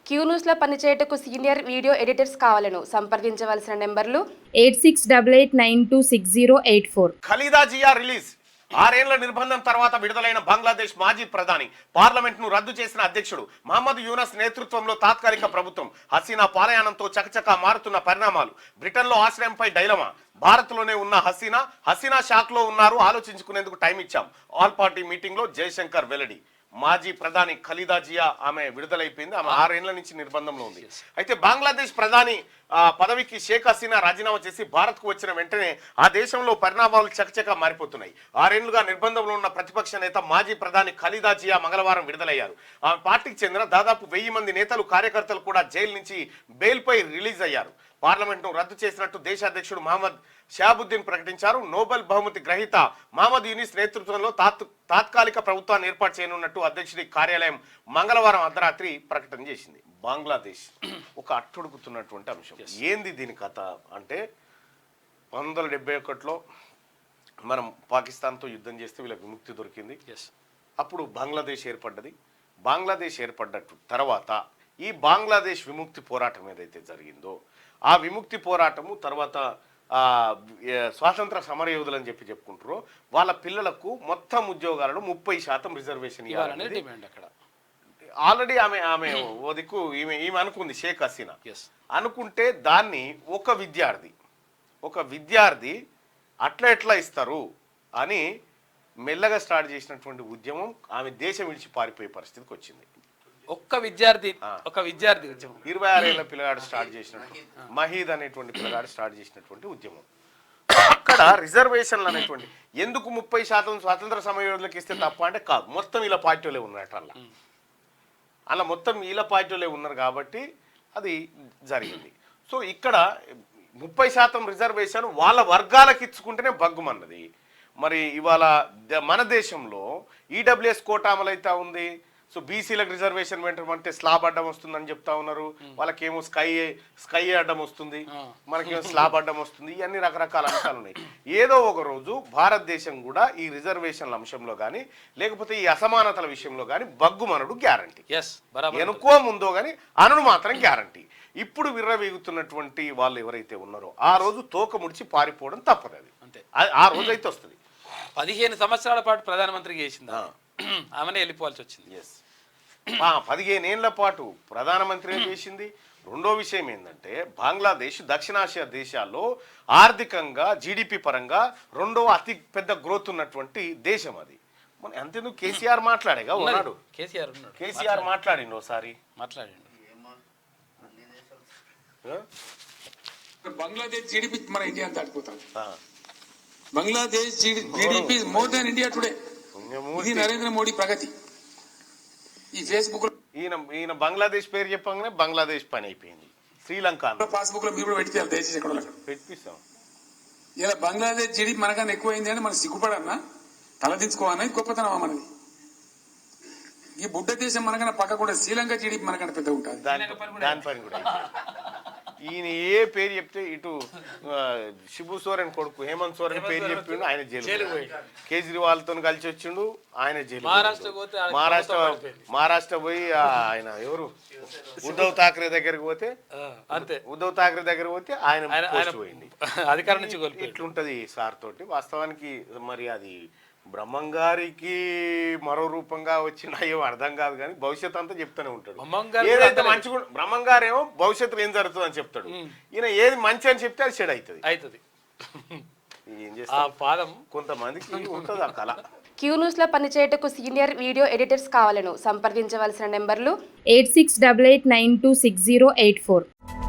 Queue న్యూస్లో పనిచేయటకు senior video editors కావాలను సంప్రదించవలసిన నెంబర్లు 8688926084. ఖలీదా జియా రిలీజ్ 6 ఏళ్ల నిర్బంధం తర్వాత విడుదలైన బంగ్లాదేశ్ మాజీ ప్రధాని పార్లమెంట్ ను రద్దు చేసిన అధ్యక్షుడు మహమ్మద్ యూనస్ నేతృత్వంలో తాత్కాలిక ప్రభుత్వం హసీనా పాలయానంతో చకచకా మారుతున్న పరిణామాలు బ్రిటన్లో ఆశ్రయంపై డైలమా భారత్ లోనే ఉన్న హసీనా షాక్ లో ఉన్నారు ఆలోచించుకునేందుకు టైం ఇచ్చాం ఆల్ పార్టీ మీటింగ్ లో జయశంకర్ వెల్లడి మాజీ ప్రధాని ఖలీదా జియా ఆమె విడుదలైపోయింది ఆమె 6 ఏళ్ల నుంచి నిర్బంధంలో ఉంది అయితే బంగ్లాదేశ్ ప్రధాని పదవికి షేక్ హసీనా రాజీనామా చేసి భారత్ కు వచ్చిన వెంటనే ఆ దేశంలో పరిణామాలు చకచకా మారిపోతున్నాయి 6 ఏళ్లుగా నిర్బంధంలో ఉన్న ప్రతిపక్ష నేత మాజీ ప్రధాని ఖలీదా జియా మంగళవారం విడుదలయ్యారు ఆమె పార్టీకి చెందిన దాదాపు 1000 మంది నేతలు కార్యకర్తలు కూడా జైలు నుంచి బెయిల్ పై రిలీజ్ అయ్యారు పార్లమెంట్ ను రద్దు చేసినట్టు దేశాధ్యక్షుడు మహమ్మద్ షాబుద్దీన్ ప్రకటించారు నోబెల్ బహుమతి గ్రహీత మహమ్మద్ యూనిస్ నేతృత్వంలో తాత్కాలిక ప్రభుత్వాన్ని ఏర్పాటు చేయనున్నట్టు అధ్యక్షుడి కార్యాలయం మంగళవారం అర్ధరాత్రి ప్రకటన చేసింది బంగ్లాదేశ్ ఒక అట్టుడుకుతున్నటువంటి అంశం ఏంది దీని కథ అంటే 1971లో మనం పాకిస్తాన్తో యుద్ధం చేస్తే వీళ్ళకి విముక్తి దొరికింది అప్పుడు బంగ్లాదేశ్ ఏర్పడ్డది బంగ్లాదేశ్ ఏర్పడ్డట్టు తర్వాత ఈ బంగ్లాదేశ్ విముక్తి పోరాటం ఏదైతే జరిగిందో ఆ విముక్తి పోరాటము తర్వాత స్వాతంత్ర సమరయోధులు అని చెప్పుకుంటారో వాళ్ళ పిల్లలకు మొత్తం ఉద్యోగాలలో 30% రిజర్వేషన్ ఇవ్వాలని డిమాండ్ అక్కడ ఆల్రెడీ ఆమె ఓ దిక్కు ఈమె అనుకుంది షేక్ హసీనా అనుకుంటే దాన్ని ఒక విద్యార్థి అట్లా ఇస్తారు అని మెల్లగా స్టార్ట్ చేసినటువంటి ఉద్యమం ఆమె దేశం విడిచి పారిపోయే పరిస్థితికి వచ్చింది ఒక విద్యార్థి 26 ఏళ్ల పిల్లగాడు స్టార్ట్ చేసినట్టు మహీద్ అనేటువంటి పిల్లగాడు స్టార్ట్ చేసినటువంటి ఉద్యమం అక్కడ రిజర్వేషన్లు అనేటువంటి ఎందుకు 30% స్వాతంత్ర సమరయోధులకు ఇస్తే తప్ప అంటే కాదు మొత్తం వీళ్ళ పార్టీలే ఉన్నట్టు అలా మొత్తం వీళ్ళ పార్టీలే ఉన్నారు కాబట్టి అది జరిగింది సో ఇక్కడ 30% రిజర్వేషన్ వాళ్ళ వర్గాలకు ఇచ్చుకుంటేనే బగ్గుమన్నది మరి ఇవాళ మన దేశంలో ఈడబ్ల్యూఎస్ కోటా అమలైతా ఉంది సో బీసీలకు రిజర్వేషన్ పెట్టమంటే స్లాబ్ అడ్డం వస్తుందని చెప్తా ఉన్నారు వాళ్ళకేమో స్కై అడ్డం వస్తుంది మనకేమో స్లాబ్ అడ్డం వస్తుంది ఇవన్నీ రకరకాల అంశాలు ఉన్నాయి ఏదో ఒక రోజు భారతదేశం కూడా ఈ రిజర్వేషన్ల అంశంలో కానీ లేకపోతే ఈ అసమానతల విషయంలో కానీ బగ్గుమనుడు గ్యారంటీ ఎనుకో ముందో కానీ అనుడు మాత్రం గ్యారంటీ ఇప్పుడు విర్రవీగుతున్నటువంటి వాళ్ళు ఎవరైతే ఉన్నారో ఆ రోజు తోక ముడిచి పారిపోవడం తప్పదు అది అంతే ఆ రోజు అయితే వస్తుంది 15 సంవత్సరాల పాటు ప్రధానమంత్రి చేసింది ఆమెనే వెళ్ళిపోవాల్సి వచ్చింది 15 ఏళ్ల పాటు ప్రధానమంత్రి చేసింది రెండో విషయం ఏంటంటే బంగ్లాదేశ్ దక్షిణాసియా దేశాల్లో ఆర్థికంగా జీడిపి పరంగా రెండవ అతి పెద్ద గ్రోత్ ఉన్నటువంటి దేశం అది మన అంతేందుకు కేసీఆర్ మాట్లాడేగా ఉన్నాడు కేసీఆర్ మాట్లాడిండు ఒకసారి మాట్లాడిండు బంగ్లాదేశ్ జీడిపి మన ఇండియా దాటిపోతాం Bangladesh GDP more than India today ఇది నరేంద్ర మోడీ ప్రగతి ఈ ఫేస్బుక్ ఈయన బంగ్లాదేశ్ పేరు చెప్పగానే బంగ్లాదేశ్ పని అయిపోయింది శ్రీలంక పాస్బుక్ లో మీరు కూడా పెడితే దయచేసి ఎక్కడ పెట్టిస్తాం ఇలా బంగ్లాదేశ్ జీడిపి మనకన్నా ఎక్కువైంది అని మనం సిగ్గుపడన్నా తలదించుకోవాలని గొప్పతనం మనది ఈ బుడ్డ దేశం మనకన్నా పక్క కూడా శ్రీలంక జీడిపి మనకన్నా పెద్ద ఉంటుంది దాని పని కూడా ఈయన ఏ పేరు చెప్తే ఇటు శిబు సోరెన్ కొడుకు హేమంత్ సోరెన్ పేరు చెప్పిండు ఆయన జైలు కేజ్రీవాల్ తో కలిసి వచ్చిండు ఆయన జైలు మహారాష్ట్ర పోయి ఆయన ఎవరు ఉద్ధవ్ ఠాక్రే దగ్గరికి పోతే ఆయన పోయింది అధికారం నుంచి ఇట్లుంటది సార్ తోటి వాస్తవానికి మరి అది బ్రహ్మంగారికి మరో రూపంగా వచ్చిన ఏమో అర్థం కాదు కానీ భవిష్యత్ అంతా చెప్తూనే ఉంటాడు ఏదైతే మంచి బ్రహ్మంగారేమో భవిష్యత్తులో ఏం జరుగుతుంది అని చెప్తాడు ఈయన ఏది మంచి అని చెప్తే అది చెడు అవుతుంది ఏం చేస్తా కొంతమందికి ఉంటుంది ఆ కళ క్యూ న్యూస్లో పనిచేయటకు సీనియర్ వీడియో ఎడిటర్స్ కావాలను సంప్రదించవలసిన నెంబర్లు 8688926084.